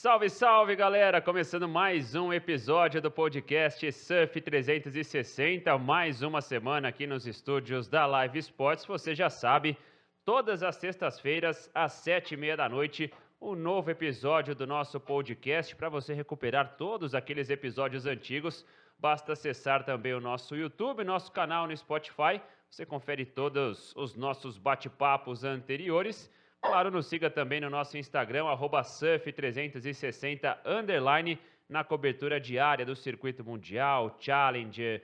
Salve, salve, galera! Começando mais um episódio do podcast Surf 360, mais uma semana aqui nos estúdios da Live Sports. Você já sabe, todas as sextas-feiras, às 7h30 da noite, um novo episódio do nosso podcast. Para você recuperar todos aqueles episódios antigos, basta acessar também o nosso YouTube, nosso canal no Spotify. Você confere todos os nossos bate-papos anteriores. Claro, nos siga também no nosso Instagram, @surf360_, na cobertura diária do circuito mundial, Challenger,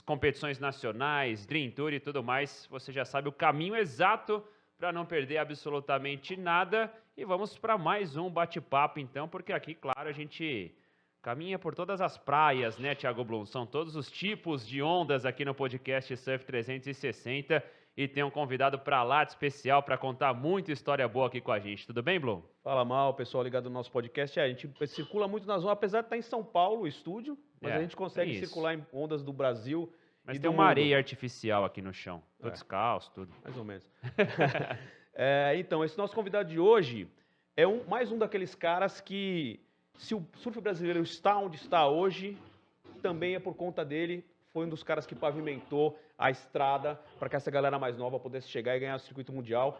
competições nacionais, Dream Tour e tudo mais. Você já sabe o caminho exato para não perder absolutamente nada. E vamos para mais um bate-papo então, porque aqui, claro, a gente caminha por todas as praias, né, Thiago Blum? São todos os tipos de ondas aqui no podcast Surf 360. E tem um convidado para lá de especial para contar muita história boa aqui com a gente. Tudo bem, Blum? Fala mal, pessoal ligado no nosso podcast. A gente circula muito na zona, apesar de estar em São Paulo, o estúdio, mas a gente consegue circular em ondas do Brasil mas e tem do uma mundo. areia artificial aqui no chão. Tô descalço, tudo. Mais ou menos. Então, esse nosso convidado de hoje é mais um daqueles caras que, se o surf brasileiro está onde está hoje, também é por conta dele. Foi um dos caras que pavimentou a estrada para que essa galera mais nova pudesse chegar e ganhar o circuito mundial.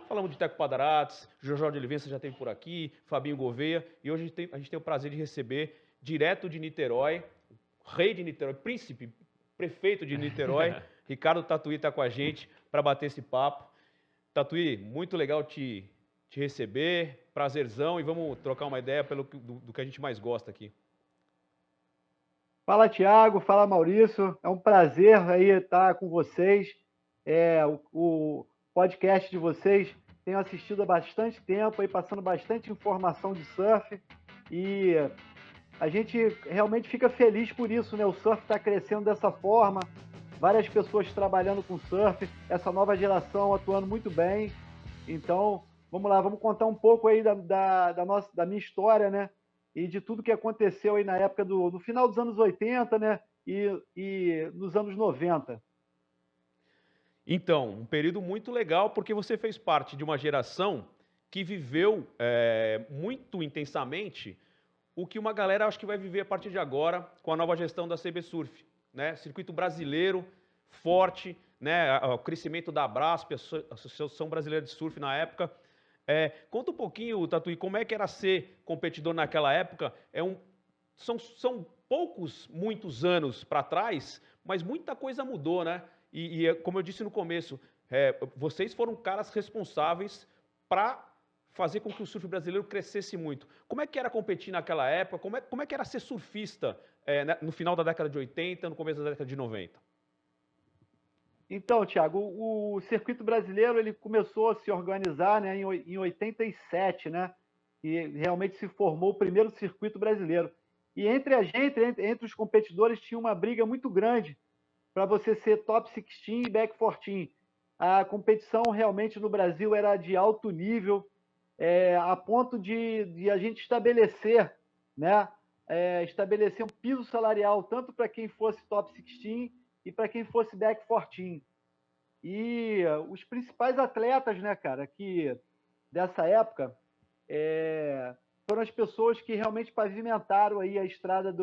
Falamos de Teco Padarates, Jorge de Oliveira já esteve por aqui, Fabinho Gouveia, e hoje a gente tem o prazer de receber, direto de Niterói, rei de Niterói, príncipe, prefeito de Niterói, Ricardo Tatuí está com a gente para bater esse papo. Tatuí, muito legal te receber, prazerzão, e vamos trocar uma ideia do que a gente mais gosta aqui. Fala, Thiago, fala, Maurício, é um prazer aí estar com vocês. O podcast de vocês tenho assistido há bastante tempo, aí passando bastante informação de surf, e a gente realmente fica feliz por isso, né? O surf está crescendo dessa forma, várias pessoas trabalhando com surf, essa nova geração atuando muito bem. Então, vamos lá, vamos contar um pouco aí da minha história, né? E de tudo que aconteceu aí na época do final dos anos 80, né? E nos anos 90. Então, um período muito legal, porque você fez parte de uma geração que viveu muito intensamente o que uma galera acho que vai viver a partir de agora com a nova gestão da CB Surf, né? Circuito brasileiro forte, né? O crescimento da Abrasp, a Associação Brasileira de Surf na época. Conta um pouquinho, Tatuí, como é que era ser competidor naquela época? São muitos anos para trás, mas muita coisa mudou, né? E como eu disse no começo, vocês foram caras responsáveis para fazer com que o surf brasileiro crescesse muito. Como é que era competir naquela época? Como é que era ser surfista no final da década de 80, no começo da década de 90? Então, Thiago, o circuito brasileiro ele começou a se organizar, né, em 87, né? E realmente se formou o primeiro circuito brasileiro. E entre a gente, entre os competidores, tinha uma briga muito grande para você ser top 16 e back 14. A competição realmente no Brasil era de alto nível, a ponto de a gente estabelecer, né, estabelecer um piso salarial tanto para quem fosse top 16 e para quem fosse back 14. E os principais atletas, né, cara, que dessa época foram as pessoas que realmente pavimentaram aí a estrada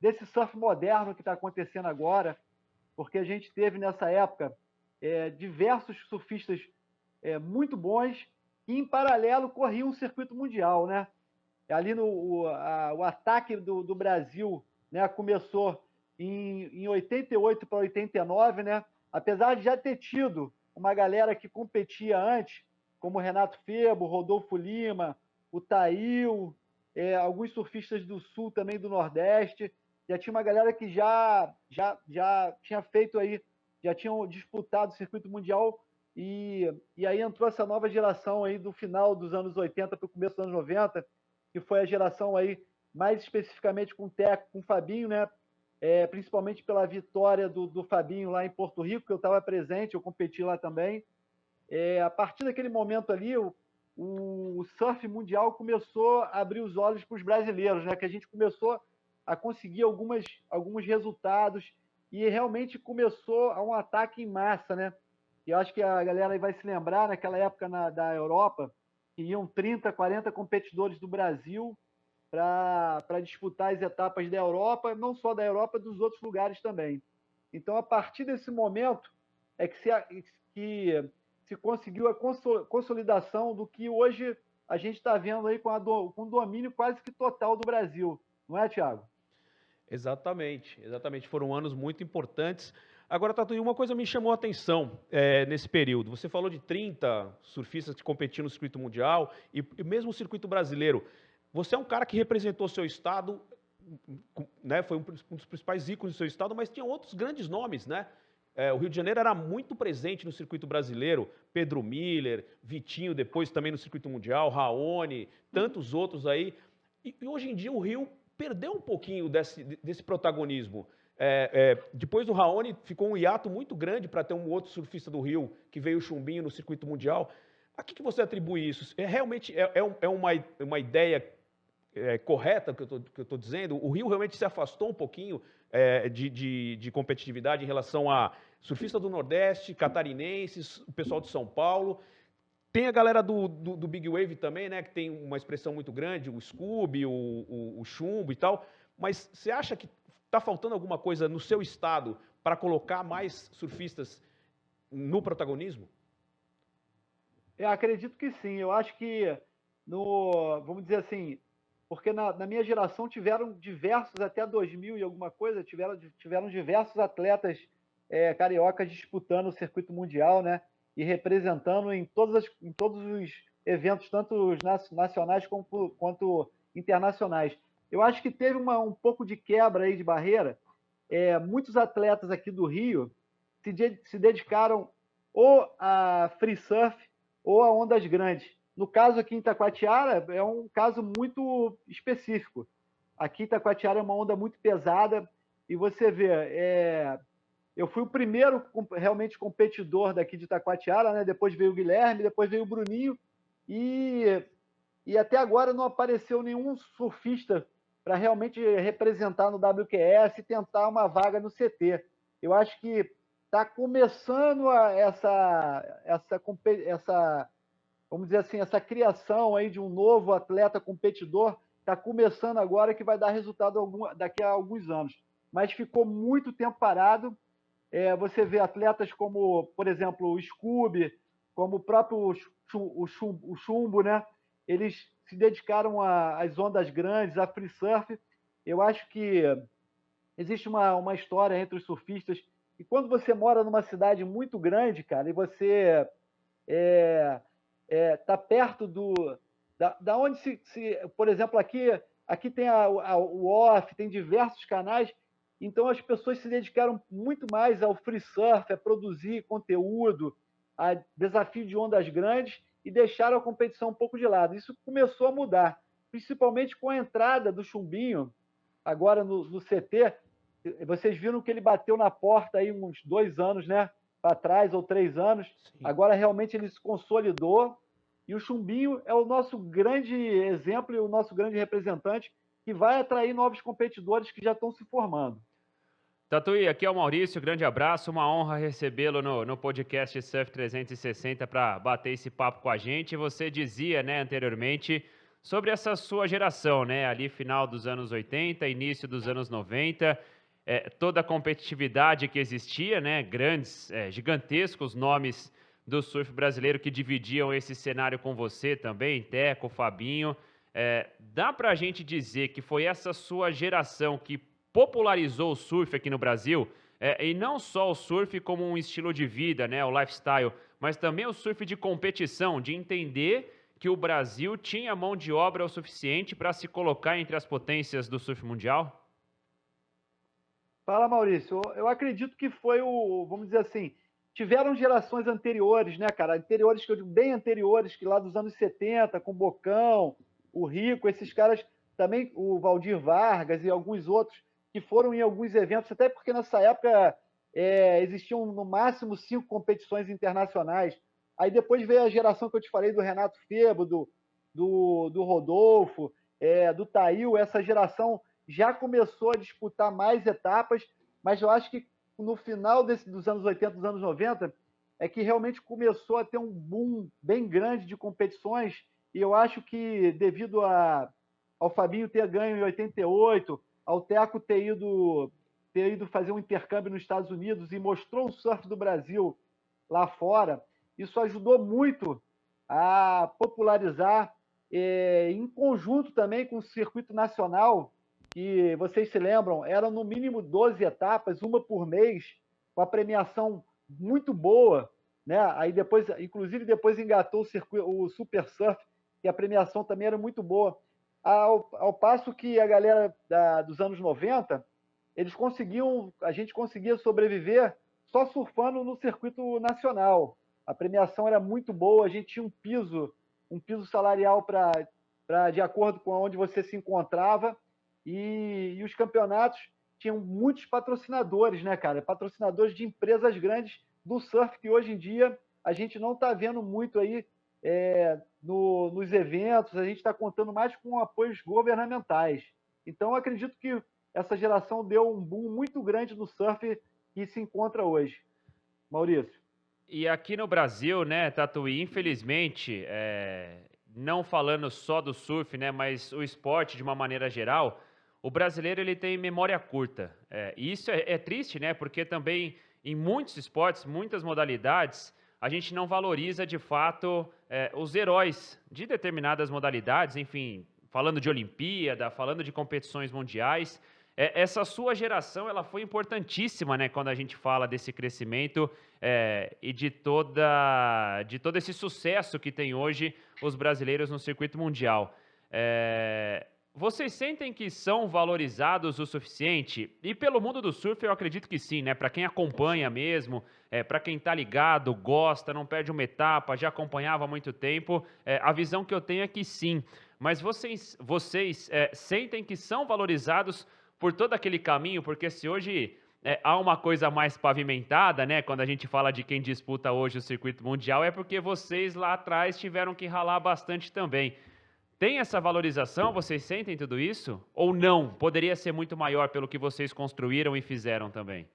desse surf moderno que está acontecendo agora, porque a gente teve nessa época diversos surfistas muito bons que, em paralelo, corriam um circuito mundial, né? Ali o ataque do Brasil, né, começou em 88 para 89, né? Apesar de já ter tido uma galera que competia antes, como o Renato Febo, Rodolfo Lima, o Tail, alguns surfistas do Sul também, do Nordeste, já tinha uma galera que já tinha feito aí, já tinham disputado o circuito mundial, e aí entrou essa nova geração aí do final dos anos 80 para o começo dos anos 90, que foi a geração aí, mais especificamente com o Teco, com o Fabinho, né? Principalmente pela vitória do Fabinho lá em Porto Rico, que eu estava presente, eu competi lá também. A partir daquele momento ali, o surf mundial começou a abrir os olhos para os brasileiros, né? Que a gente começou a conseguir alguns resultados e realmente começou a um ataque em massa, né? E eu acho que a galera aí vai se lembrar, naquela época da Europa, iam 30, 40 competidores do Brasil para disputar as etapas da Europa, não só da Europa, dos outros lugares também. Então, a partir desse momento, é que se conseguiu a consolidação do que hoje a gente está vendo aí com o domínio quase que total do Brasil. Não é, Thiago? Exatamente, exatamente. Foram anos muito importantes. Agora, Tatuí, uma coisa me chamou a atenção nesse período. Você falou de 30 surfistas que competiam no circuito mundial e mesmo o circuito brasileiro. Você é um cara que representou seu estado, né, foi um dos principais ícones do seu estado, mas tinha outros grandes nomes, né? O Rio de Janeiro era muito presente no circuito brasileiro. Pedro Miller, Vitinho depois também no circuito mundial, Raoni, tantos outros aí. E hoje em dia o Rio perdeu um pouquinho desse protagonismo. Depois do Raoni, ficou um hiato muito grande para ter um outro surfista do Rio, que veio o Chumbinho no circuito mundial. A que você atribui isso? Realmente uma ideia correta que eu estou dizendo? O Rio realmente se afastou um pouquinho de competitividade em relação a surfista do Nordeste, catarinenses, o pessoal de São Paulo. Tem a galera do Big Wave também, né, que tem uma expressão muito grande, o Scooby, o Chumbo e tal. Mas você acha que está faltando alguma coisa no seu estado para colocar mais surfistas no protagonismo? Eu acredito que sim. Eu acho que, vamos dizer assim, porque na minha geração tiveram diversos, até 2000 e alguma coisa, tiveram diversos atletas cariocas disputando o circuito mundial, né? E representando em todos os eventos, tanto os nacionais quanto internacionais. Eu acho que teve um pouco de quebra aí de barreira. Muitos atletas aqui do Rio se dedicaram ou a free surf ou a ondas grandes. No caso aqui em Itacoatiara, é um caso muito específico. Aqui em Itacoatiara é uma onda muito pesada e você vê, eu fui o primeiro realmente competidor daqui de Itacoatiara, né? Depois veio o Guilherme, depois veio o Bruninho e até agora não apareceu nenhum surfista para realmente representar no WQS e tentar uma vaga no CT. Eu acho que está começando vamos dizer assim, essa criação aí de um novo atleta competidor, está começando agora, que vai dar resultado daqui a alguns anos. Mas ficou muito tempo parado. Você vê atletas como, por exemplo, o Scooby, como o próprio o Chumbo, né? Eles se dedicaram às ondas grandes, a free surf. Eu acho que existe uma história entre os surfistas, e quando você mora numa cidade muito grande, cara, e você está perto da onde por exemplo, aqui tem o OFF, tem diversos canais, então as pessoas se dedicaram muito mais ao free surf, a produzir conteúdo, a desafio de ondas grandes, e deixaram a competição um pouco de lado. Isso começou a mudar, principalmente com a entrada do Chumbinho, agora no CT. Vocês viram que ele bateu na porta aí uns 2 anos, né? Para trás, ou 3 anos. Sim. Agora realmente ele se consolidou, e o Chumbinho é o nosso grande exemplo e o nosso grande representante, que vai atrair novos competidores que já estão se formando. Tatuí, aqui é o Maurício, grande abraço, uma honra recebê-lo no podcast Surf 360 para bater esse papo com a gente. Você dizia, né, anteriormente, sobre essa sua geração, né, ali final dos anos 80, início dos anos 90, toda a competitividade que existia, né, grandes, gigantescos nomes do surf brasileiro que dividiam esse cenário com você também, Teco, Fabinho. Dá para a gente dizer que foi essa sua geração que popularizou o surf aqui no Brasil, e não só o surf como um estilo de vida, né, o lifestyle, mas também o surf de competição, de entender que o Brasil tinha mão de obra o suficiente para se colocar entre as potências do surf mundial? Fala, Maurício. Eu acredito que foi vamos dizer assim, tiveram gerações anteriores, né, cara? Anteriores, que eu digo bem anteriores, que lá dos anos 70, com o Bocão, o Rico, esses caras também, o Valdir Vargas e alguns outros, que foram em alguns eventos, até porque nessa época existiam no máximo 5 competições internacionais. Aí depois veio a geração que eu te falei, do Renato Febo, do Rodolfo, do Tail. Essa geração já começou a disputar mais etapas, mas eu acho que no final dos anos 80, dos anos 90, é que realmente começou a ter um boom bem grande de competições, e eu acho que devido ao Fabinho ter ganho em 88, ao Teco ter ido fazer um intercâmbio nos Estados Unidos e mostrou o surf do Brasil lá fora, isso ajudou muito a popularizar, em conjunto também com o circuito nacional, que vocês se lembram, eram no mínimo 12 etapas, uma por mês, com a premiação muito boa, né? Aí depois, inclusive depois engatou o Super Surf, que a premiação também era muito boa. Ao passo que a galera dos anos 90, a gente conseguia sobreviver só surfando no circuito nacional. A premiação era muito boa, a gente tinha um piso salarial de acordo com onde você se encontrava, e os campeonatos tinham muitos patrocinadores, né, cara? Patrocinadores de empresas grandes do surf, que hoje em dia a gente não está vendo muito aí nos eventos, a gente está contando mais com apoios governamentais. Então, eu acredito que essa geração deu um boom muito grande no surf que se encontra hoje. Maurício. E aqui no Brasil, né, Tatuí, infelizmente, não falando só do surf, né, mas o esporte de uma maneira geral, o brasileiro ele tem memória curta. E isso é triste, né, porque também em muitos esportes, muitas modalidades, a gente não valoriza de fato os heróis de determinadas modalidades, enfim, falando de Olimpíada, falando de competições mundiais. Essa sua geração ela foi importantíssima, né, quando a gente fala desse crescimento e de todo esse sucesso que tem hoje os brasileiros no circuito mundial. Vocês sentem que são valorizados o suficiente? E pelo mundo do surf eu acredito que sim, né? Para quem acompanha mesmo, para quem tá ligado, gosta, não perde uma etapa, já acompanhava há muito tempo, a visão que eu tenho é que sim. Mas vocês sentem que são valorizados por todo aquele caminho? Porque se hoje há uma coisa mais pavimentada, né? Quando a gente fala de quem disputa hoje o circuito mundial, é porque vocês lá atrás tiveram que ralar bastante também. Tem essa valorização? Vocês sentem tudo isso? Ou não? Poderia ser muito maior pelo que vocês construíram e fizeram também?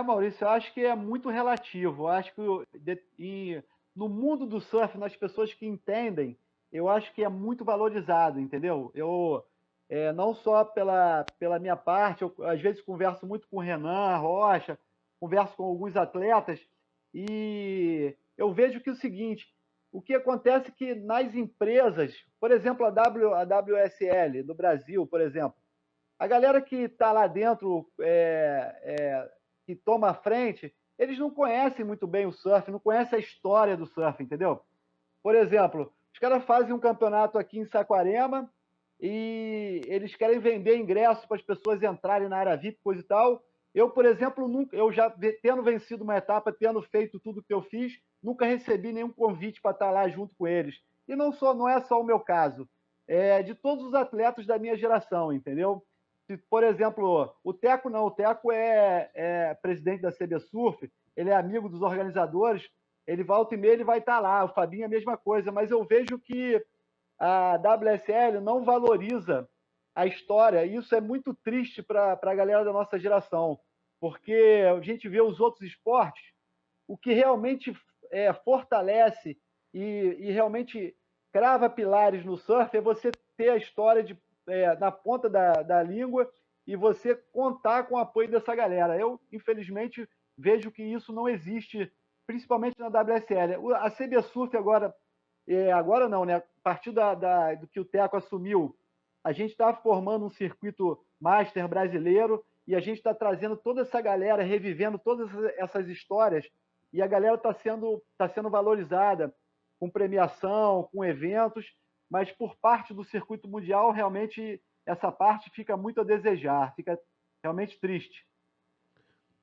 Maurício, eu acho que é muito relativo. Eu acho que no mundo do surf, nas pessoas que entendem, eu acho que é muito valorizado, entendeu? Não só pela minha parte, eu às vezes converso muito com o Renan Rocha, converso com alguns atletas, e eu vejo que é o seguinte: o que acontece é que nas empresas, por exemplo, a WSL do Brasil, por exemplo, a galera que está lá dentro, que toma a frente, eles não conhecem muito bem o surf, não conhecem a história do surf, entendeu? Por exemplo, os caras fazem um campeonato aqui em Saquarema e eles querem vender ingressos para as pessoas entrarem na área VIP, coisa e tal. Eu, por exemplo, eu já tendo vencido uma etapa, tendo feito tudo que eu fiz, nunca recebi nenhum convite para estar lá junto com eles. E não é só o meu caso, é de todos os atletas da minha geração, entendeu? Por exemplo, o Teco não, o Teco é presidente da CB Surf, ele é amigo dos organizadores, ele volta e meia, ele vai estar lá. O Fabinho é a mesma coisa, mas eu vejo que a WSL não valoriza a história, e isso é muito triste para a galera da nossa geração, porque a gente vê os outros esportes, o que realmente fortalece e realmente crava pilares no surf é você ter a história na ponta da língua e você contar com o apoio dessa galera. Eu, infelizmente, vejo que isso não existe, principalmente na WSL. A CB Surf agora não, né? A partir do que o Teco assumiu, a gente está formando um circuito master brasileiro e a gente está trazendo toda essa galera, revivendo todas essas histórias, e a galera está sendo valorizada com premiação, com eventos, mas por parte do circuito mundial, realmente, essa parte fica muito a desejar, fica realmente triste.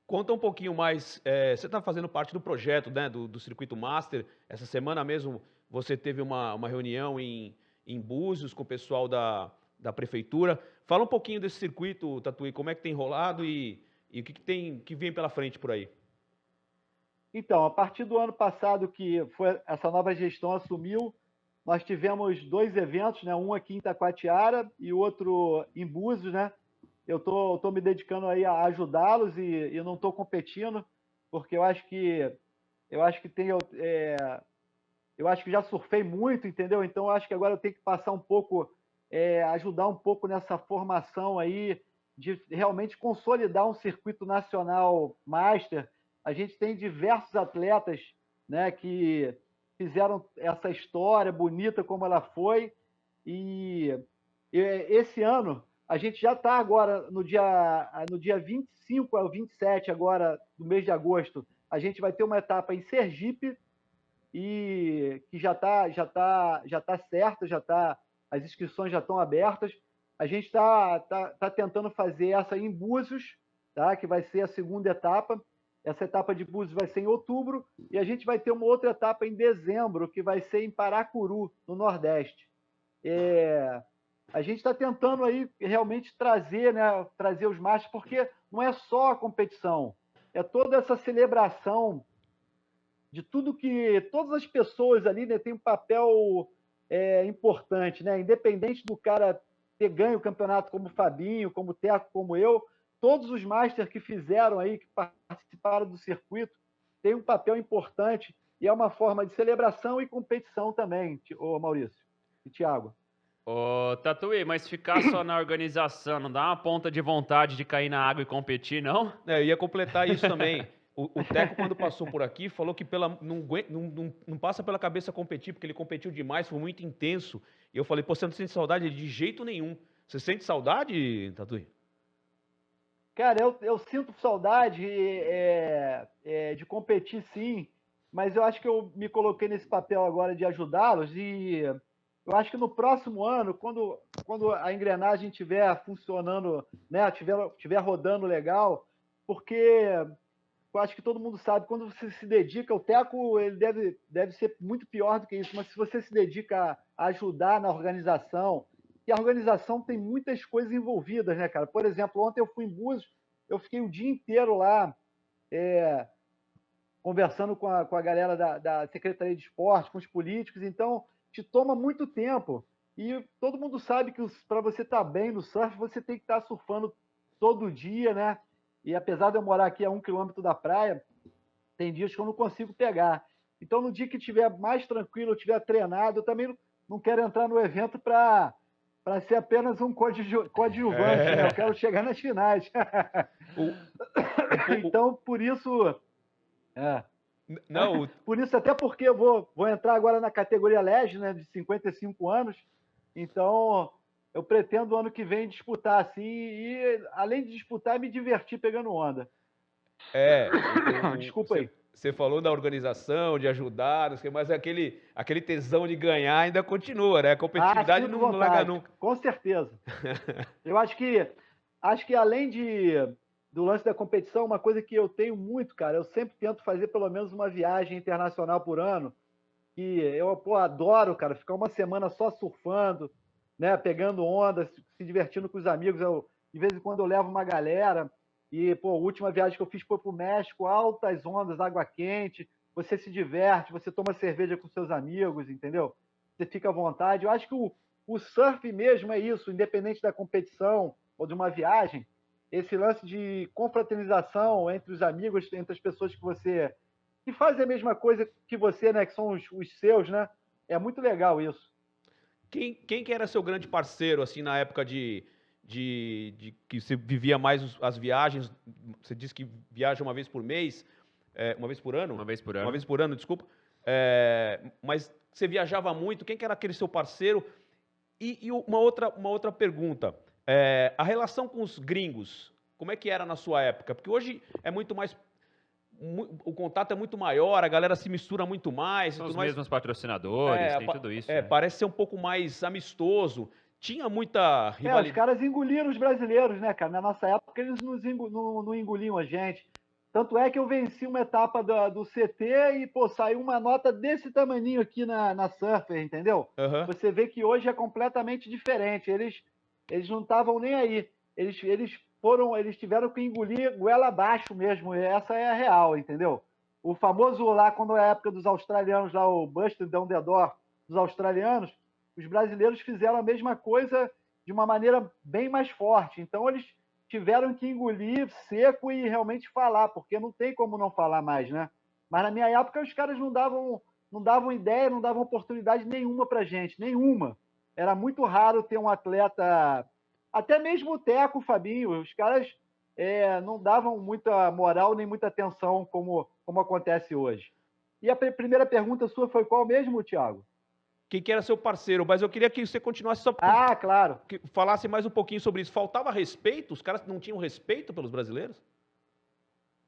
Conta um pouquinho mais, você está fazendo parte do projeto, né, do Circuito Master. Essa semana mesmo você teve uma reunião em Búzios com o pessoal da prefeitura. Fala um pouquinho desse circuito, Tatuí, como é que tem rolado e o que vem pela frente por aí. Então, a partir do ano passado que essa nova gestão assumiu, nós tivemos 2 eventos, né? Um aqui em Itacoatiara e outro em Búzios, né? Eu tô me dedicando aí a ajudá-los e não estou competindo, porque eu acho que eu acho que já surfei muito, entendeu? Então, eu acho que agora eu tenho que passar um pouco, ajudar um pouco nessa formação aí, de realmente consolidar um circuito nacional master. A gente tem diversos atletas, né, que fizeram essa história bonita como ela foi, e esse ano a gente já está agora no dia 25 ao 27 agora do mês de agosto, a gente vai ter uma etapa em Sergipe, e que já tá certa, as inscrições já estão abertas. A gente tá tentando fazer essa em Búzios, tá? Que vai ser a segunda etapa. Essa etapa de Búzios vai ser em outubro, e a gente vai ter uma outra etapa em dezembro, que vai ser em Paracuru, no Nordeste. A gente está tentando aí realmente trazer, né, trazer os masters, porque não é só a competição, é toda essa celebração de tudo que todas as pessoas ali, né, têm um papel importante, né? Independente do cara ter ganho o campeonato como o Fabinho, como o Teco, como eu, todos os Masters que fizeram aí, que participaram do circuito, têm um papel importante e é uma forma de celebração e competição também, ô Maurício e Thiago. Ô, Tatuí, mas ficar só na organização não dá uma ponta de vontade de cair na água e competir, não? Eu ia completar isso também. O Teco, quando passou por aqui, falou que não passa pela cabeça competir, porque ele competiu demais, foi muito intenso. E eu falei, pô, você não sente saudade? Ele, de jeito nenhum. Você sente saudade, Tatuí? Cara, eu sinto saudade de competir, sim, mas eu acho que eu me coloquei nesse papel agora de ajudá-los, e eu acho que no próximo ano, quando a engrenagem estiver funcionando, né, tiver rodando legal, porque eu acho que todo mundo sabe, quando você se dedica, o Teco ele deve ser muito pior do que isso, mas se você se dedica a ajudar na organização, e a organização tem muitas coisas envolvidas, né, cara? Por exemplo, ontem eu fui em Búzios, eu fiquei o dia inteiro lá conversando com a galera da Secretaria de Esporte, com os políticos, então te toma muito tempo. E todo mundo sabe que para você estar bem no surf, você tem que estar surfando todo dia, né? E apesar de eu morar aqui a 1 quilômetro da praia, tem dias que eu não consigo pegar. Então, no dia que estiver mais tranquilo, eu estiver treinado, eu também não quero entrar no evento para ser apenas um coadjuvante, né? Eu quero chegar nas finais. Então, por isso. Não, Por isso, até porque eu vou entrar agora na categoria Legend, né, de 55 anos. Então, eu pretendo ano que vem disputar assim, e além de disputar, me divertir pegando onda. Desculpa aí. Você falou da organização, de ajudar, não sei, mas aquele tesão de ganhar ainda continua, né? A competitividade Sinto não vontade, larga nunca. com certeza. Eu acho que além do lance da competição, uma coisa que eu tenho muito, cara, eu sempre tento fazer pelo menos uma viagem internacional por ano, que eu adoro, cara, ficar uma semana só surfando, né, pegando onda, se divertindo com os amigos. De vez em quando eu levo uma galera, e a última viagem que eu fiz foi para o México, altas ondas, água quente, você se diverte, você toma cerveja com seus amigos, entendeu? Você fica à vontade. Eu acho que o surf mesmo é isso, independente da competição ou de uma viagem, esse lance de confraternização entre os amigos, entre as pessoas que fazem a mesma coisa que você, né, que são os seus, né? É muito legal isso. Quem que era seu grande parceiro, assim, na época de que você vivia mais as viagens? Você disse que viaja uma vez por mês, uma vez por ano? Uma vez por ano. Uma vez por ano, desculpa. Mas você viajava muito, quem que era aquele seu parceiro? E uma outra pergunta, a relação com os gringos, como é que era na sua época? Porque hoje é muito mais, o contato é muito maior, a galera se mistura muito mais. São os mesmos patrocinadores, tem tudo isso. Né? Parece ser um pouco mais amistoso. Tinha muita rivalidade. Os caras engoliram os brasileiros, né, cara? Na nossa época, eles não engoliam a gente. Tanto é que eu venci uma etapa do CT e, saiu uma nota desse tamaninho aqui na Surfer, entendeu? Uhum. Você vê que hoje é completamente diferente. Eles não estavam nem aí. Eles tiveram que engolir goela abaixo mesmo. Essa é a real, entendeu? O famoso lá, quando é a época dos australianos, lá, o Busted Down the Door dos australianos, os brasileiros fizeram a mesma coisa de uma maneira bem mais forte. Então, eles tiveram que engolir seco e realmente falar, porque não tem como não falar mais, né? Mas na minha época, os caras não davam não davam ideia, não davam oportunidade nenhuma para gente, nenhuma. Era muito raro ter um atleta, até mesmo o Teco, o Fabinho, os caras não davam muita moral nem muita atenção como acontece hoje. E a primeira pergunta sua foi qual mesmo, Thiago? Quem que era seu parceiro? Mas eu queria que você continuasse só... Ah, claro. Que falasse mais um pouquinho sobre isso. Faltava respeito? Os caras não tinham respeito pelos brasileiros?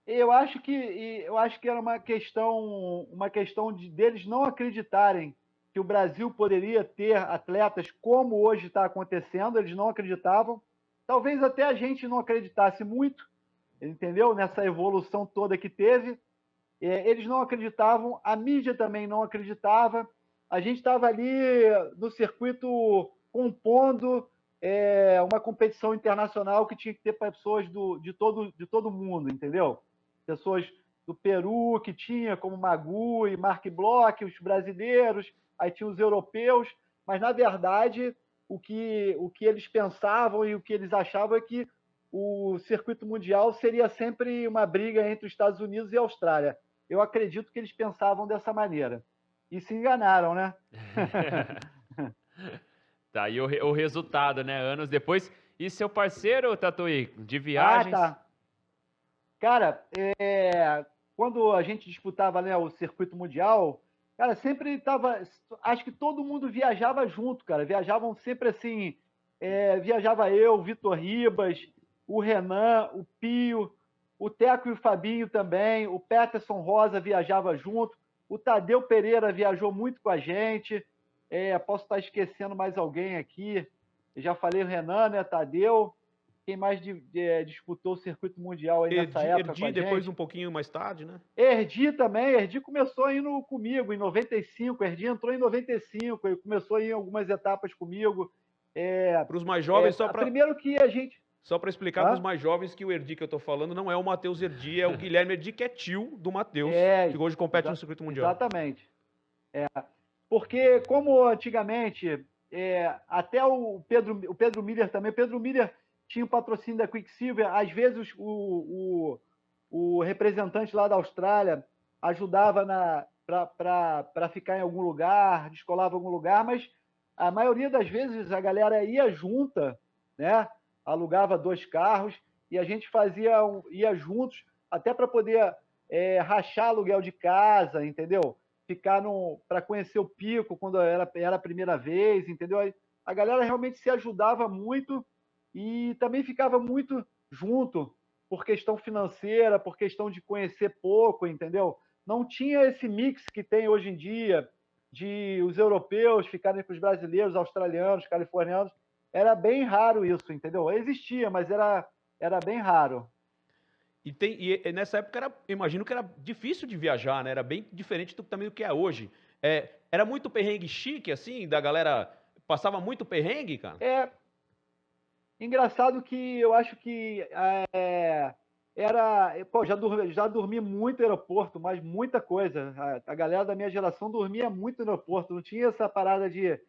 Eu acho que era uma questão deles não acreditarem que o Brasil poderia ter atletas como hoje está acontecendo, eles não acreditavam. Talvez até a gente não acreditasse muito, entendeu? Nessa evolução toda que teve. Eles não acreditavam, a mídia também não acreditava. A gente estava ali no circuito compondo uma competição internacional que tinha que ter pessoas de todo mundo, entendeu? Pessoas do Peru, que tinha como Magu e Mark Bloch, os brasileiros, aí tinha os europeus, mas, na verdade, o que eles pensavam e o que eles achavam é que o circuito mundial seria sempre uma briga entre os Estados Unidos e a Austrália. Eu acredito que eles pensavam dessa maneira. E se enganaram, né? Tá aí o resultado, né? Anos depois. E seu parceiro, Tatuí, de viagens? Ah, tá. Cara, quando a gente disputava, né, o circuito mundial, cara, sempre estava. Acho que todo mundo viajava junto, cara. Viajavam sempre assim. Viajava eu, o Vitor Ribas, o Renan, o Pio, o Teco e o Fabinho também, o Peterson Rosa viajava junto, o Tadeu Pereira viajou muito com a gente. Posso estar esquecendo mais alguém aqui. Eu já falei o Renan, né, Tadeu. Quem mais disputou o circuito mundial aí nessa época com a gente? Depois um pouquinho mais tarde, né? Erdi também. Erdi começou indo comigo em 95. Erdi entrou em 95. Ele começou a ir em algumas etapas comigo. Para os mais jovens, primeiro que a gente... Só para explicar para os mais jovens que o Erdi que eu estou falando não é o Matheus Erdi, é o Guilherme Erdi, que é tio do Matheus, que hoje compete no circuito mundial. Exatamente. Porque, como antigamente, até o Pedro Miller também, Pedro Miller tinha o patrocínio da Quicksilver, às vezes o representante lá da Austrália ajudava para ficar em algum lugar, descolava em algum lugar, mas a maioria das vezes a galera ia junta, né? Alugava 2 carros e a gente ia juntos até para poder rachar aluguel de casa, entendeu? Ficar para conhecer o pico quando era a primeira vez, entendeu? A galera realmente se ajudava muito e também ficava muito junto por questão financeira, por questão de conhecer pouco, entendeu? Não tinha esse mix que tem hoje em dia de os europeus ficarem com os brasileiros, australianos, californianos. Era bem raro isso, entendeu? Existia, mas era bem raro. E nessa época, imagino que era difícil de viajar, né? Era bem diferente também do que é hoje. Era muito perrengue chique, assim, da galera... Passava muito perrengue, cara? Engraçado que eu acho que era... Pô, já dormi muito no aeroporto, mas muita coisa. A galera da minha geração dormia muito no aeroporto. Não tinha essa parada de...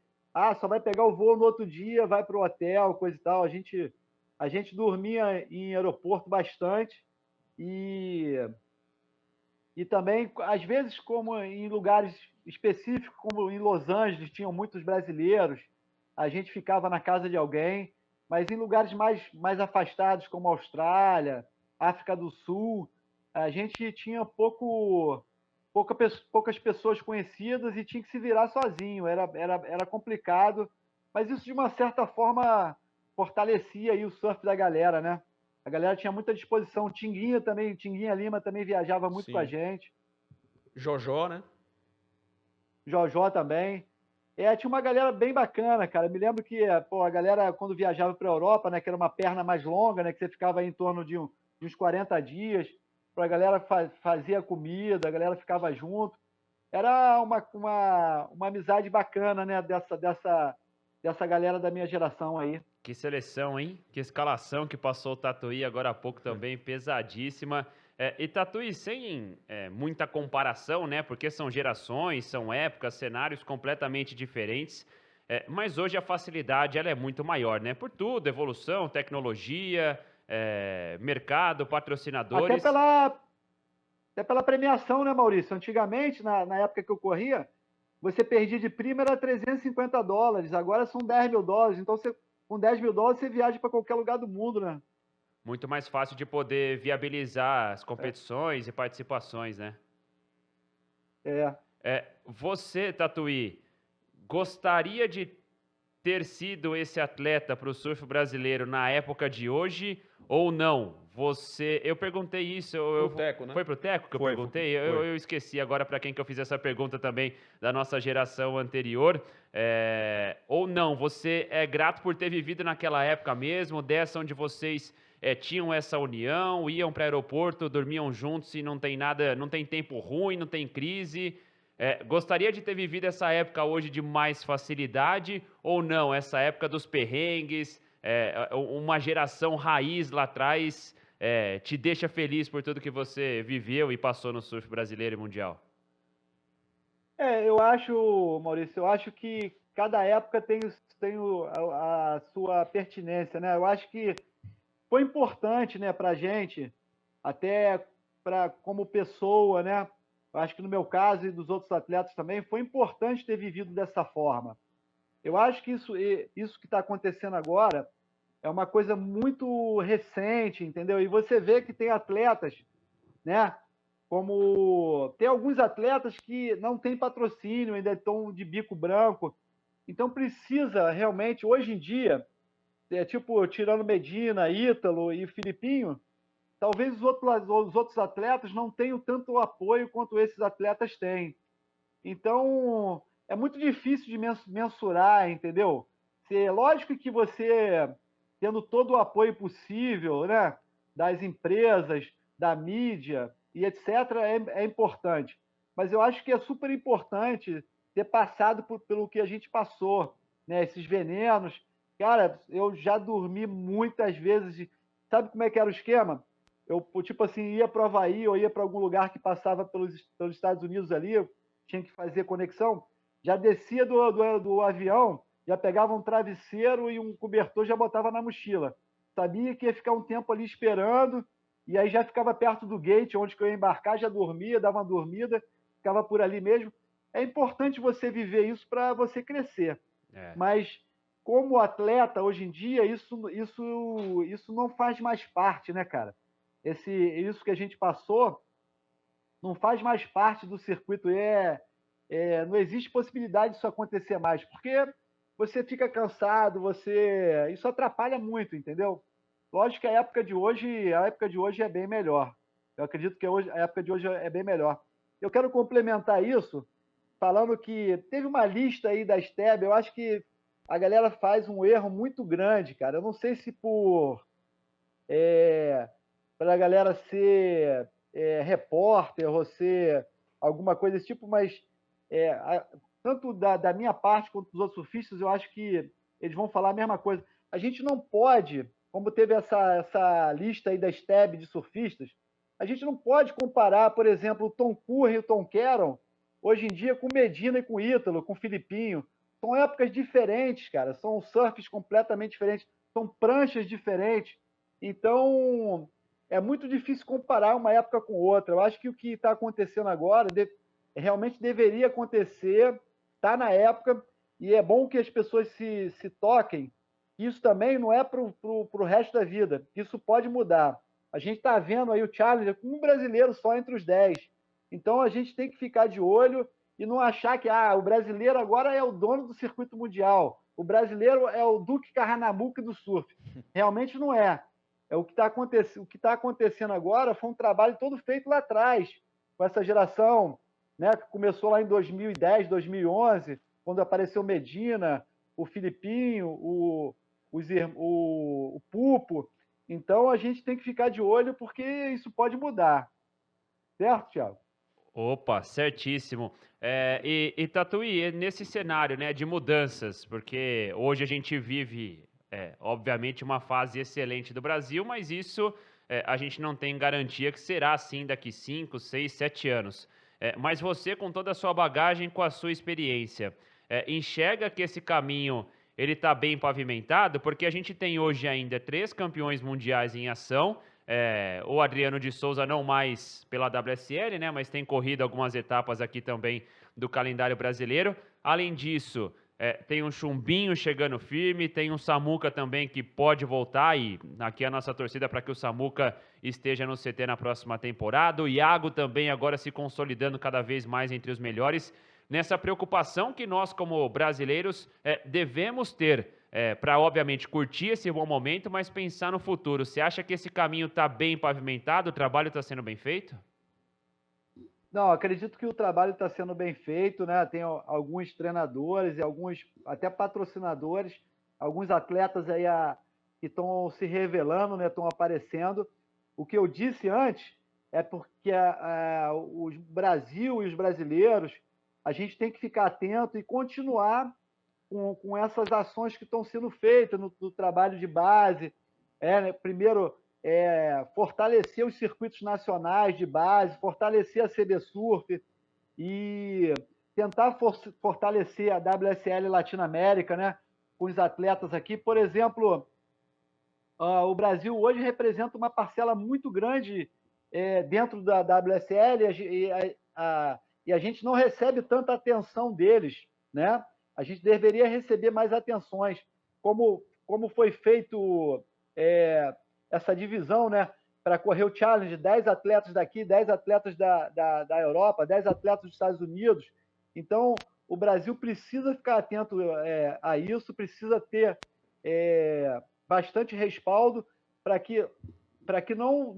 só vai pegar o voo no outro dia, vai para o hotel, coisa e tal. A gente dormia em aeroporto bastante e também, às vezes, como em lugares específicos, como em Los Angeles, tinham muitos brasileiros, a gente ficava na casa de alguém, mas em lugares mais afastados, como Austrália, África do Sul, a gente tinha poucas pessoas conhecidas e tinha que se virar sozinho, era complicado, mas isso de uma certa forma fortalecia aí o surf da galera, né? A galera tinha muita disposição, Tinguinha Lima também viajava muito com a gente. Jojó, né? Jojó também. Tinha uma galera bem bacana, cara. Me lembro que a galera, quando viajava para a Europa, né, que era uma perna mais longa, né, que você ficava aí em torno de uns 40 dias, a galera fazia comida, a galera ficava junto. Era uma amizade bacana, né, dessa galera da minha geração aí. Que seleção, hein? Que escalação que passou o Tatuí agora há pouco também, pesadíssima. E Tatuí, sem muita comparação, né? Porque são gerações, são épocas, cenários completamente diferentes. Mas hoje a facilidade ela é muito maior, né? Por tudo, evolução, tecnologia, mercado, patrocinadores. Até pela premiação, né, Maurício? Antigamente, na época que eu corria, você perdia de prima era $350, agora são $10.000. Então, com $10.000, você viaja para qualquer lugar do mundo, né? Muito mais fácil de poder viabilizar as competições e participações, né? É. Você, Tatuí, gostaria de ter sido esse atleta para o surf brasileiro na época de hoje ou não? Eu perguntei isso. Pro Teco, né? Foi pro Teco que eu Foi, perguntei? foi. Eu esqueci agora para quem que eu fiz essa pergunta também da nossa geração anterior. Ou não? Você é grato por ter vivido naquela época mesmo, dessa onde vocês tinham essa união, iam para o aeroporto, dormiam juntos e não tem nada, não tem tempo ruim, não tem crise. Gostaria de ter vivido essa época hoje de mais facilidade ou não? Essa época dos perrengues, uma geração raiz lá atrás, te deixa feliz por tudo que você viveu e passou no surf brasileiro e mundial? Eu acho, Maurício, eu acho que cada época tem a sua pertinência, né? Eu acho que foi importante, né, para a gente, até como pessoa, né? Eu acho que no meu caso e dos outros atletas também, foi importante ter vivido dessa forma. Eu acho que isso que está acontecendo agora é uma coisa muito recente, entendeu? E você vê que tem atletas, né? Como tem alguns atletas que não têm patrocínio, ainda estão de bico branco. Então precisa realmente, hoje em dia, tipo, tirando Medina, Ítalo e Filipinho, talvez os outros atletas não tenham tanto apoio quanto esses atletas têm. Então, é muito difícil de mensurar, entendeu? Lógico que você, tendo todo o apoio possível, né, das empresas, da mídia e etc., é importante. Mas eu acho que é super importante ter passado pelo que a gente passou, né, esses venenos. Cara, eu já dormi muitas vezes. Sabe como é que era o esquema? Eu, tipo assim, ia para o Havaí ou ia para algum lugar que passava pelos Estados Unidos ali, tinha que fazer conexão, já descia do avião, já pegava um travesseiro e um cobertor, já botava na mochila. Sabia que ia ficar um tempo ali esperando, e aí já ficava perto do gate, onde que eu ia embarcar, já dormia, dava uma dormida, ficava por ali mesmo. É importante você viver isso para você crescer. Mas, como atleta, hoje em dia, isso não faz mais parte, né, cara? Isso que a gente passou não faz mais parte do circuito. Não existe possibilidade disso acontecer mais, porque você fica cansado, isso atrapalha muito, entendeu? Lógico que a época de hoje é bem melhor. Eu acredito que a época de hoje é bem melhor. Eu quero complementar isso falando que teve uma lista aí da STEB, eu acho que a galera faz um erro muito grande, cara. Eu não sei se para a galera ser repórter ou ser alguma coisa desse tipo, mas tanto da minha parte quanto dos outros surfistas, eu acho que eles vão falar a mesma coisa. A gente não pode, como teve essa lista aí da STEB de surfistas, a gente não pode comparar, por exemplo, o Tom Curren e o Tom Caron, hoje em dia, com Medina e com Ítalo, com Filipinho. São épocas diferentes, cara. São surfs completamente diferentes. São pranchas diferentes. Então, é muito difícil comparar uma época com outra. Eu acho que o que está acontecendo agora realmente deveria acontecer, está na época, e é bom que as pessoas se toquem. Isso também não é para o resto da vida. Isso pode mudar. A gente está vendo aí o Challenger com um brasileiro só entre os 10. Então, a gente tem que ficar de olho e não achar que o brasileiro agora é o dono do circuito mundial. O brasileiro é o Duque Carranamuque do surf. Realmente não é. O que está acontecendo agora foi um trabalho todo feito lá atrás, com essa geração, né, que começou lá em 2010, 2011, quando apareceu Medina, o Filipinho, o Pupo. Então a gente tem que ficar de olho porque isso pode mudar. Certo, Thiago? Opa, certíssimo. E Tatuí, nesse cenário, né, de mudanças, porque hoje a gente vive, obviamente, uma fase excelente do Brasil, mas isso a gente não tem garantia que será assim daqui 5, 6, 7 anos. Mas você, com toda a sua bagagem, com a sua experiência, enxerga que esse caminho ele está bem pavimentado? Porque a gente tem hoje ainda 3 campeões mundiais em ação, o Adriano de Souza não mais pela WSL, né, mas tem corrido algumas etapas aqui também do calendário brasileiro. Além disso, tem um Chumbinho chegando firme, tem um Samuca também que pode voltar, e aqui a nossa torcida para que o Samuca esteja no CT na próxima temporada. O Iago também agora se consolidando cada vez mais entre os melhores, nessa preocupação que nós, como brasileiros, devemos ter para, obviamente, curtir esse bom momento, mas pensar no futuro. Você acha que esse caminho está bem pavimentado, o trabalho está sendo bem feito? Não, acredito que o trabalho está sendo bem feito, né? Tem alguns treinadores e alguns até patrocinadores, alguns atletas aí que estão se revelando, né? Estão aparecendo. O que eu disse antes é porque o Brasil e os brasileiros, a gente tem que ficar atento e continuar com essas ações que estão sendo feitas no trabalho de base. Né? Primeiro, fortalecer os circuitos nacionais de base, fortalecer a CB Surf e tentar fortalecer a WSL Latinoamérica, né? Com os atletas aqui. Por exemplo, o Brasil hoje representa uma parcela muito grande dentro da WSL e a gente não recebe tanta atenção deles, né? A gente deveria receber mais atenções, como foi feito essa divisão, né? Para correr o Challenge, 10 atletas daqui, 10 atletas da Europa, 10 atletas dos Estados Unidos. Então, o Brasil precisa ficar atento a isso, precisa ter bastante respaldo para que não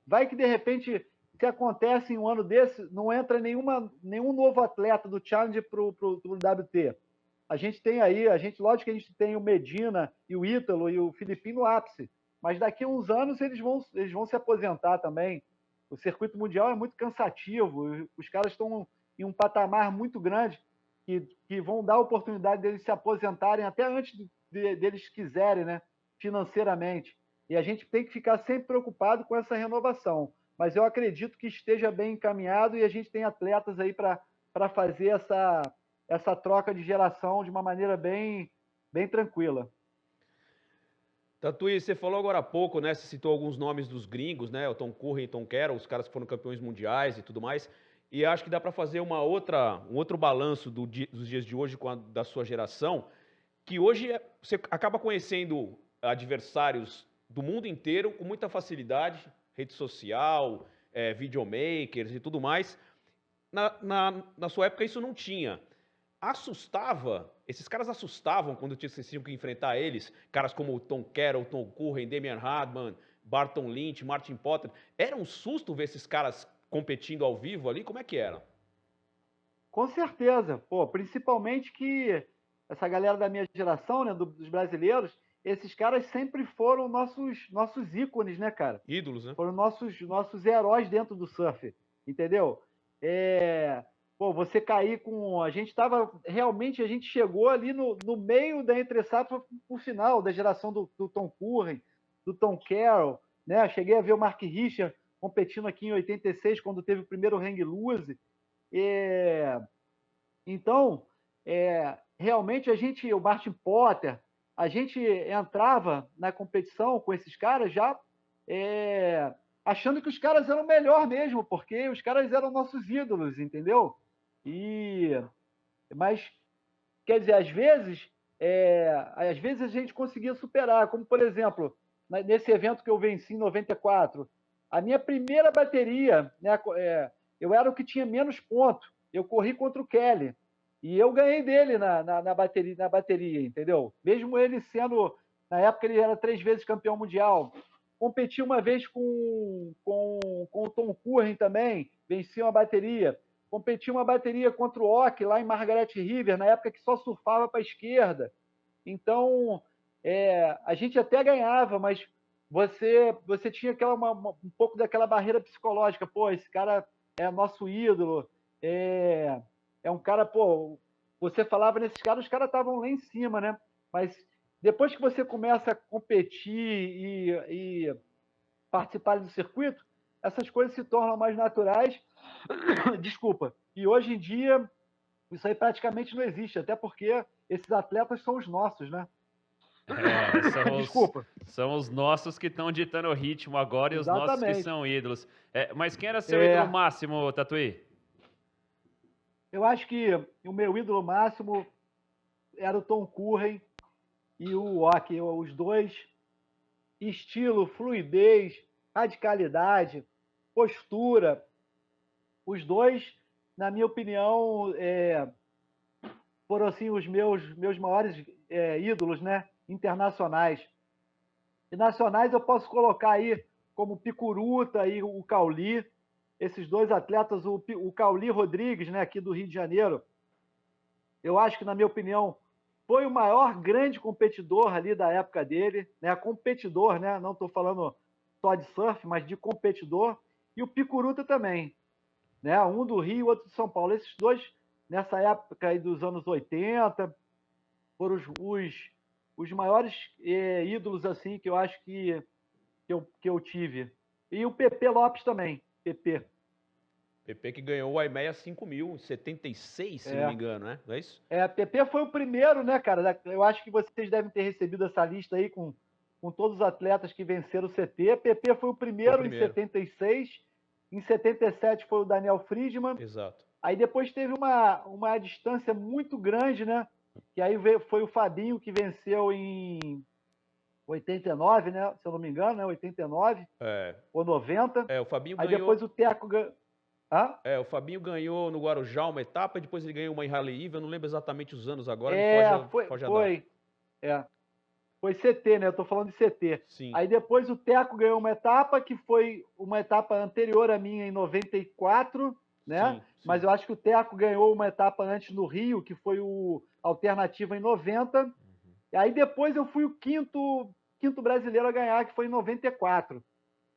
vai que de repente, se acontece em um ano desse, não entra nenhum novo atleta do Challenge para o WT. A gente tem aí, lógico que a gente tem o Medina e o Ítalo e o Filipinho no ápice, mas daqui a uns anos eles vão se aposentar também. O circuito mundial é muito cansativo, os caras estão em um patamar muito grande que vão dar a oportunidade deles se aposentarem até antes deles quiserem, né, financeiramente. E a gente tem que ficar sempre preocupado com essa renovação. Mas eu acredito que esteja bem encaminhado e a gente tem atletas aí para fazer essa troca de geração de uma maneira bem tranquila. Tatuí, você falou agora há pouco, né? Você citou alguns nomes dos gringos, né? O Tom Curren e Tom Carroll, os caras que foram campeões mundiais e tudo mais. E acho que dá para fazer um outro balanço dos dias de hoje da sua geração, que hoje você acaba conhecendo adversários do mundo inteiro com muita facilidade, rede social, videomakers e tudo mais. Na sua época isso não tinha. Esses caras assustavam quando vocês tinham que enfrentar eles, caras como o Tom Carroll, Tom Curren, Damian Hardman, Barton Lynch, Martin Potter. Era um susto ver esses caras competindo ao vivo ali? Como é que era? Com certeza. Pô, principalmente que essa galera da minha geração, né, dos brasileiros, esses caras sempre foram nossos ícones, né, cara? Ídolos, né? Foram nossos heróis dentro do surf, entendeu? Pô, você cair com... A gente chegou ali no meio da entre-safra pro final, da geração do Tom Curren, do Tom Carroll, né? Cheguei a ver o Mark Richard competindo aqui em 86, quando teve o primeiro Hang Loose. Então, realmente o Martin Potter, a gente entrava na competição com esses caras já achando que os caras eram melhor mesmo, porque os caras eram nossos ídolos, entendeu? Mas, quer dizer, às vezes a gente conseguia superar, como, por exemplo, nesse evento que eu venci em 94, a minha primeira bateria, né, eu era o que tinha menos ponto, eu corri contra o Kelly, e eu ganhei dele na bateria, entendeu? Mesmo ele sendo, na época ele era 3 vezes campeão mundial. Competi uma vez com o Tom Curren também, venci uma bateria. Competi uma bateria contra o Ock lá em Margaret River, na época que só surfava para a esquerda. Então, a gente até ganhava, mas você tinha um pouco daquela barreira psicológica. Pô, esse cara é nosso ídolo, é um cara, pô, você falava nesses caras, os caras estavam lá em cima, né? Mas depois que você começa a competir e participar do circuito, essas coisas se tornam mais naturais. Desculpa. E hoje em dia, isso aí praticamente não existe, até porque esses atletas são os nossos, né? Desculpa. são os nossos que estão ditando o ritmo agora e os nossos que Exatamente. são ídolos. Mas quem era seu ídolo máximo, Tatuí? Eu acho que o meu ídolo máximo era o Tom Curren e o Ock, os dois, estilo, fluidez, radicalidade, postura, os dois, na minha opinião, foram assim os meus maiores ídolos, né, internacionais. E nacionais eu posso colocar aí como Picuruta e o Cauli, esses dois atletas, o Cauli Rodrigues, né, aqui do Rio de Janeiro, eu acho que, na minha opinião, foi o maior grande competidor ali da época dele, né? Competidor, né? Não estou falando só de surf, mas de competidor. E o Picuruta também, né? Um do Rio, outro de São Paulo. Esses dois, nessa época aí dos anos 80, foram os maiores ídolos assim que eu acho que eu tive. E o Pepe Lopes também, Pepe. PP que ganhou o IMEA 5000 em 76, se não me engano, né? Não é isso? PP foi o primeiro, né, cara? Eu acho que vocês devem ter recebido essa lista aí com todos os atletas que venceram o CT. PP foi o primeiro em 76. Em 77 foi o Daniel Friedman. Exato. Aí depois teve uma distância muito grande, né? Que aí foi o Fabinho que venceu em 89, né? Se eu não me engano, né? 89 ou 90. O Fabinho aí ganhou... depois o Teco ganhou... o Fabinho ganhou no Guarujá uma etapa, depois ele ganhou uma em Rally Eve, eu não lembro exatamente os anos agora, foge a data. Foi CT, né? Eu tô falando de CT. Sim. Aí depois o Teco ganhou uma etapa, que foi uma etapa anterior à minha, em 94, né? Sim. Mas eu acho que o Teco ganhou uma etapa antes no Rio, que foi o Alternativa em 90. Uhum. E aí depois eu fui o quinto brasileiro a ganhar, que foi em 94.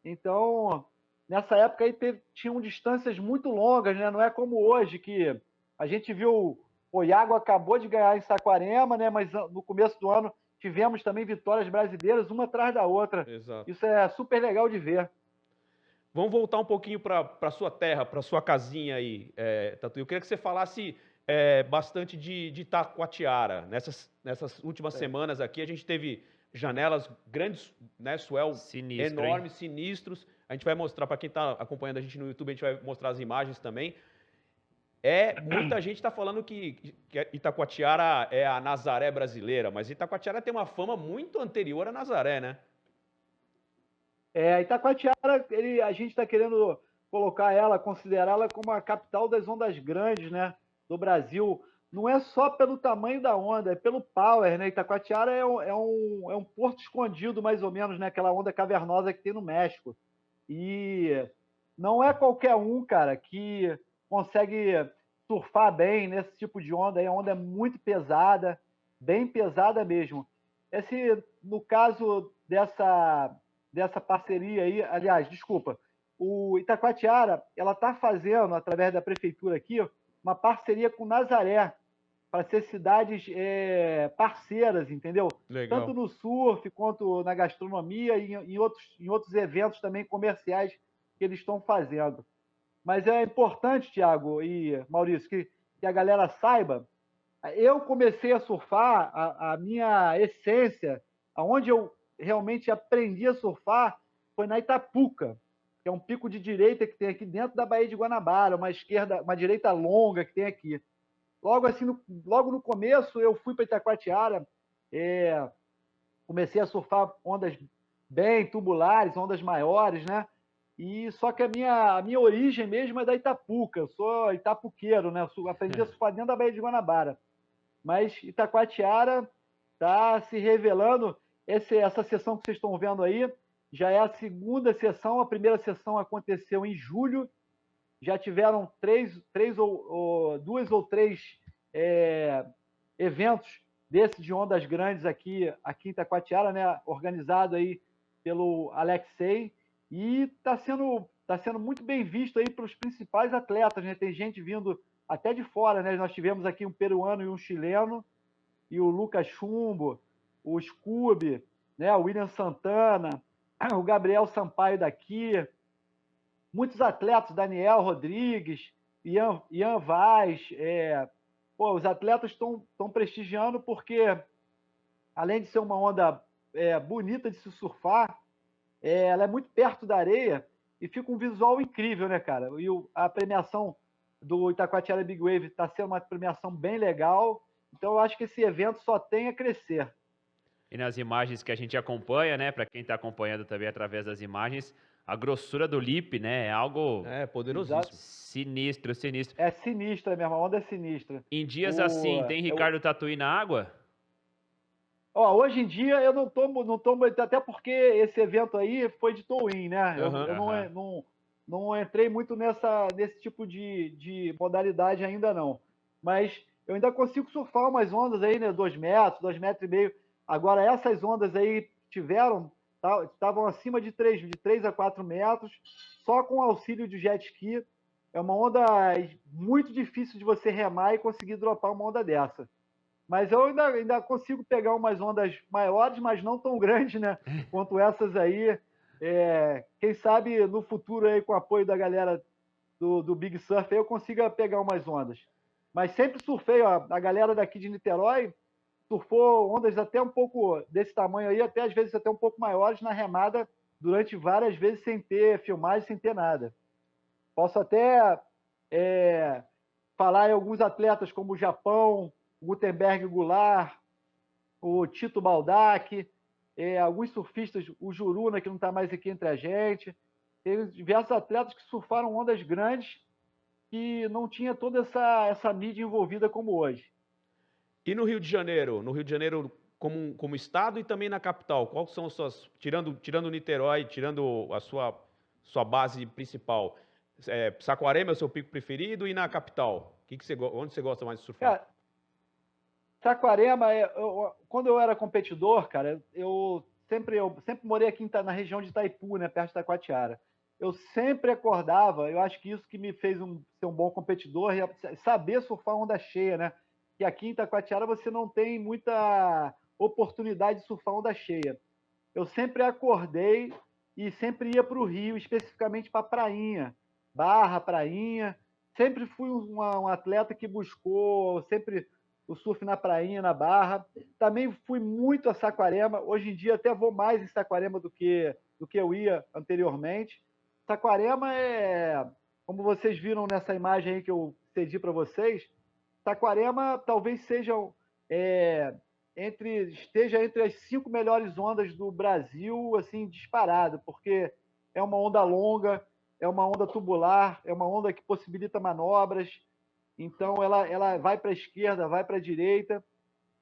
Então, nessa época aí tinham distâncias muito longas, né? Não é como hoje, que a gente viu o Iago acabou de ganhar em Saquarema, né? Mas no começo do ano tivemos também vitórias brasileiras, uma atrás da outra. Exato. Isso é super legal de ver. Vamos voltar um pouquinho para a sua terra, para a sua casinha aí, Tatu. Eu queria que você falasse bastante de Itacoatiara. Nessas últimas semanas aqui, a gente teve janelas grandes, né, swell enormes, sinistros. A gente vai mostrar, para quem está acompanhando a gente no YouTube, a gente vai mostrar as imagens também. Muita gente está falando que Itacoatiara é a Nazaré brasileira, mas Itacoatiara tem uma fama muito anterior à Nazaré, né? Itacoatiara, a gente está querendo considerá-la como a capital das ondas grandes, né, do Brasil. Não é só pelo tamanho da onda, é pelo power, né? Itacoatiara é um porto escondido, mais ou menos, né? Aquela onda cavernosa que tem no México. E não é qualquer um, cara, que consegue surfar bem nesse tipo de onda. A onda é muito pesada, bem pesada mesmo. No caso dessa parceria aí, aliás, desculpa, o Itacoatiara, ela está fazendo, através da prefeitura aqui, uma parceria com Nazaré, para ser cidades parceiras, entendeu? Legal. Tanto no surf, quanto na gastronomia e em outros eventos também comerciais que eles estão fazendo. Mas é importante, Thiago e Maurício, que a galera saiba, eu comecei a surfar, a minha essência, aonde eu realmente aprendi a surfar, foi na Itapuca, que é um pico de direita que tem aqui dentro da Baía de Guanabara, uma direita longa que tem aqui. Logo no começo, eu fui para Itacoatiara, comecei a surfar ondas bem tubulares, ondas maiores, né? E só que a minha origem mesmo é da Itapuca, eu sou itapuqueiro, né? Aprendi a surfar dentro da Baía de Guanabara. Mas Itacoatiara está se revelando. Essa sessão que vocês estão vendo aí já é a segunda sessão. A primeira sessão aconteceu em julho. Já tiveram duas ou três eventos desses de ondas grandes aqui em Itacoatiara, né? Organizado aí pelo Alexei. E está sendo muito bem visto aí pelos principais atletas, né? Tem gente vindo até de fora, né? Nós tivemos aqui um peruano e um chileno, e o Lucas Chumbo, o Scooby, né? O William Santana, o Gabriel Sampaio daqui, muitos atletas, Daniel Rodrigues, Ian Vaz, os atletas estão prestigiando porque além de ser uma onda bonita de se surfar, ela é muito perto da areia e fica um visual incrível, né, cara? E a premiação do Itacoatiara Big Wave está sendo uma premiação bem legal. Então, eu acho que esse evento só tem a crescer. E nas imagens que a gente acompanha, né, para quem está acompanhando também através das imagens, a grossura do lip, né, é algo É poderosíssimo. sinistro, sinistro. É sinistra mesmo, a onda é sinistra. Em dias assim, tem Ricardo Tatuí na água? Hoje em dia eu não tomo, até porque esse evento aí foi de tow-in, né? Eu não entrei muito nesse tipo de modalidade ainda não. Mas eu ainda consigo surfar umas ondas aí, né? 2 metros, 2,5 metros. Agora, essas ondas aí estavam acima de 3 a 4 metros, só com auxílio de jet ski. É uma onda muito difícil de você remar e conseguir dropar uma onda dessa. Mas eu ainda consigo pegar umas ondas maiores, mas não tão grandes, né? Quanto essas aí. Quem sabe no futuro aí, com o apoio da galera do Big Surf, eu consiga pegar umas ondas. Mas sempre surfei, ó, a galera daqui de Niterói surfou ondas até um pouco desse tamanho aí, até às vezes até um pouco maiores na remada, durante várias vezes sem ter filmagem, sem ter nada. Posso até falar em alguns atletas como o Japão, o Gutenberg Goulart, o Tito Baldac, alguns surfistas, o Juruna, que não está mais aqui entre a gente. Tem diversos atletas que surfaram ondas grandes e não tinha toda essa mídia envolvida como hoje. E no Rio de Janeiro? No Rio de Janeiro como estado e também na capital? Quais são as suas, tirando Niterói, tirando a sua base principal? Saquarema é o seu pico preferido e na capital? Onde você gosta mais de surfar? Saquarema, quando eu era competidor, cara, eu sempre morei aqui na região de Itaipu, né, perto de Itacoatiara. Eu sempre acordava, eu acho que isso que me fez ser um bom competidor, é saber surfar onda cheia, né? E aqui em Itacoatiara você não tem muita oportunidade de surfar onda cheia. Eu sempre acordei e sempre ia para o Rio, especificamente para Prainha, Barra, Prainha. Sempre fui um atleta que buscou sempre o surf na Prainha, na Barra. Também fui muito a Saquarema. Hoje em dia até vou mais em Saquarema do que eu ia anteriormente. Saquarema como vocês viram nessa imagem aí que eu cedi para vocês, Saquarema talvez esteja entre as 5 melhores ondas do Brasil, assim, disparado, porque é uma onda longa, é uma onda tubular, é uma onda que possibilita manobras, então ela vai para a esquerda, vai para a direita,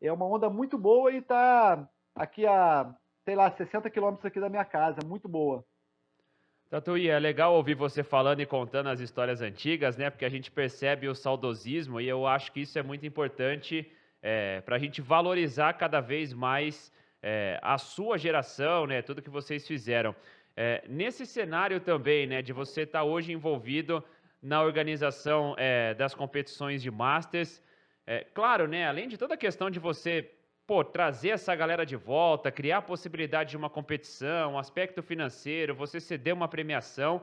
é uma onda muito boa e está aqui a, sei lá, 60 quilômetros aqui da minha casa, muito boa. Tatuí, é legal ouvir você falando e contando as histórias antigas, né? Porque a gente percebe o saudosismo e eu acho que isso é muito importante para a gente valorizar cada vez mais a sua geração, né? Tudo que vocês fizeram. Nesse cenário também, né? De você estar hoje envolvido na organização das competições de Masters. Claro, né? Além de toda a questão de você trazer essa galera de volta, criar a possibilidade de uma competição, um aspecto financeiro, você ceder uma premiação,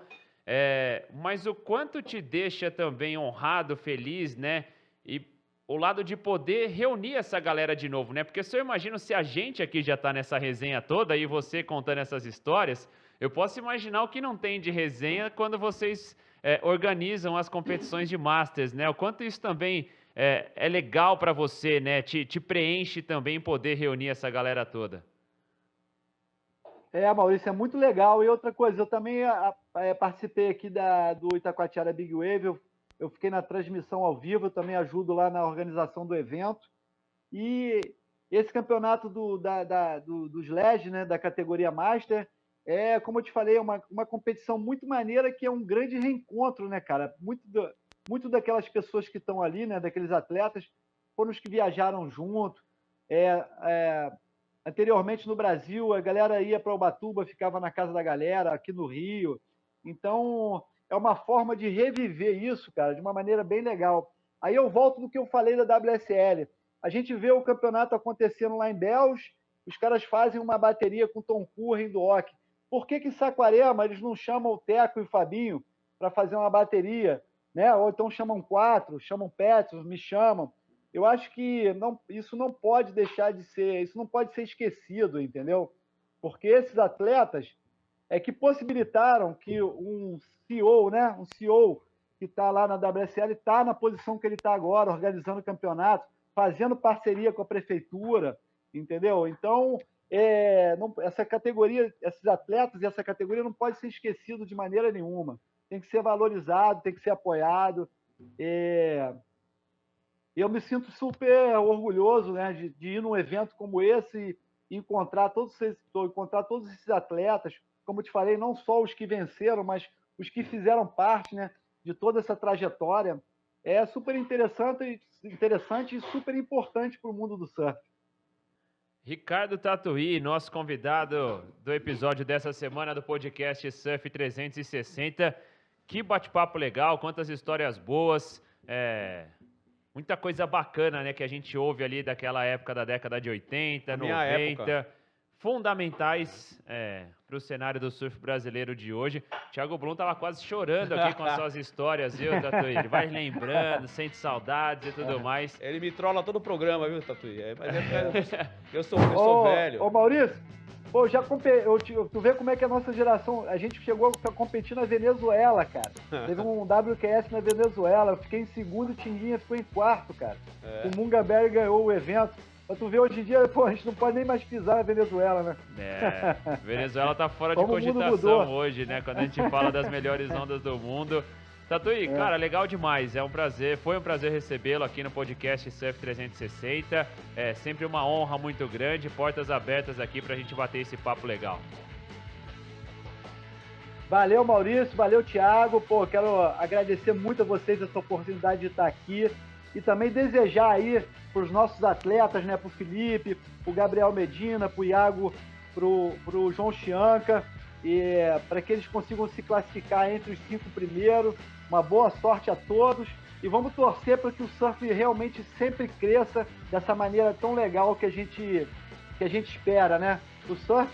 mas o quanto te deixa também honrado, feliz, né? E o lado de poder reunir essa galera de novo, né? Porque se eu imagino se a gente aqui já está nessa resenha toda e você contando essas histórias, eu posso imaginar o que não tem de resenha quando vocês organizam as competições de Masters, né? O quanto isso também é legal para você, né? Te preenche também poder reunir essa galera toda. Maurício, é muito legal. E outra coisa, eu também participei aqui do Itacoatiara Big Wave, eu fiquei na transmissão ao vivo, eu também ajudo lá na organização do evento. E esse campeonato dos LEDs, né, da categoria Master, como eu te falei, uma competição muito maneira, que é um grande reencontro, né, cara? Muito daquelas pessoas que estão ali, né, daqueles atletas, foram os que viajaram junto. Anteriormente no Brasil, a galera ia para Ubatuba, ficava na casa da galera, aqui no Rio. Então, é uma forma de reviver isso, cara, de uma maneira bem legal. Aí eu volto do que eu falei da WSL. A gente vê o campeonato acontecendo lá em Bells, os caras fazem uma bateria com Tom Curren do Ock. Por que em Saquarema eles não chamam o Teco e o Fabinho para fazer uma bateria, né? Ou então chamam 4, chamam Petros, me chamam. eu acho que isso não pode deixar de ser, isso não pode ser esquecido, entendeu? Porque esses atletas que possibilitaram que um CEO, né, um CEO que está lá na WSL está na posição que ele está agora, organizando o campeonato, fazendo parceria com a prefeitura, entendeu? Então, essa categoria, esses atletas e essa categoria não pode ser esquecido de maneira nenhuma. Tem que ser valorizado, tem que ser apoiado. Eu me sinto super orgulhoso, né, de ir num evento como esse e encontrar todos esses atletas, como eu te falei, não só os que venceram, mas os que fizeram parte, né, de toda essa trajetória. É super interessante e super importante para o mundo do surf. Ricardo Tatuí, nosso convidado do episódio dessa semana do podcast Surf 360. Que bate-papo legal, quantas histórias boas, muita coisa bacana, né, que a gente ouve ali daquela época da década de 80, 90, fundamentais para o cenário do surf brasileiro de hoje. Thiago Blum estava quase chorando aqui com as suas histórias, viu, Tatuí? Ele vai lembrando, sente saudades e tudo mais. Ele me trola todo o programa, viu, Tatuí? Eu sou velho. Ô, Maurício, pô, tu vê como é que a nossa geração, a gente chegou a competir na Venezuela, cara. Teve um WQS na Venezuela, eu fiquei em segundo, o Tinguinha ficou em quarto, cara. O Munga Berry ganhou o evento. Mas tu vê, hoje em dia, pô, a gente não pode nem mais pisar na Venezuela, né? Venezuela tá fora de cogitação hoje, né? Quando a gente fala das melhores ondas do mundo. Tatuí, cara, legal demais. Foi um prazer recebê-lo aqui no podcast Surf 360. É sempre uma honra muito grande. Portas abertas aqui pra gente bater esse papo legal. Valeu, Maurício. Valeu, Thiago. Pô, quero agradecer muito a vocês essa oportunidade de estar aqui. E também desejar aí para os nossos atletas, né, para o Felipe, para o Gabriel Medina, para o Iago, para o João Chianca, e para que eles consigam se classificar entre os 5 primeiros. Uma boa sorte a todos e vamos torcer para que o surf realmente sempre cresça dessa maneira tão legal que a gente espera, né? O surf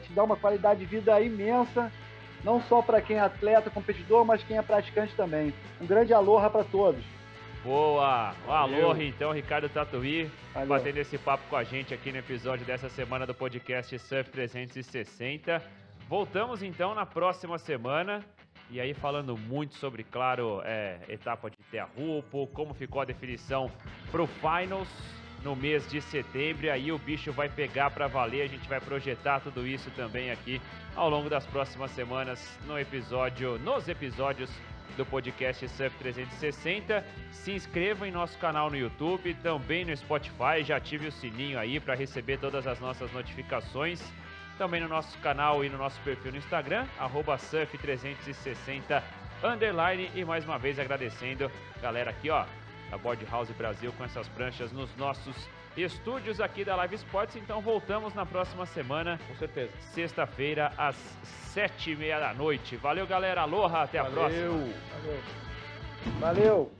te dá uma qualidade de vida imensa, não só para quem é atleta, competidor, mas quem é praticante também. Um grande aloha para todos. Boa! Aloha, então, Ricardo Tatuí, batendo esse papo com a gente aqui no episódio dessa semana do podcast Surf 360. Voltamos, então, na próxima semana. E aí falando muito sobre, claro, etapa de Terrupo, como ficou a definição para o Finals no mês de setembro. Aí o bicho vai pegar para valer, a gente vai projetar tudo isso também aqui ao longo das próximas semanas nos episódios do podcast Surf 360. Se inscreva em nosso canal no YouTube, também no Spotify, já ative o sininho aí para receber todas as nossas notificações. Também no nosso canal e no nosso perfil no Instagram, @surf360_. E mais uma vez agradecendo a galera aqui, ó, da Board House Brasil com essas pranchas nos nossos estúdios aqui da Live Sports. Então voltamos na próxima semana, com certeza, sexta-feira, às 7h30 da noite. Valeu, galera. Aloha, até a próxima. Valeu.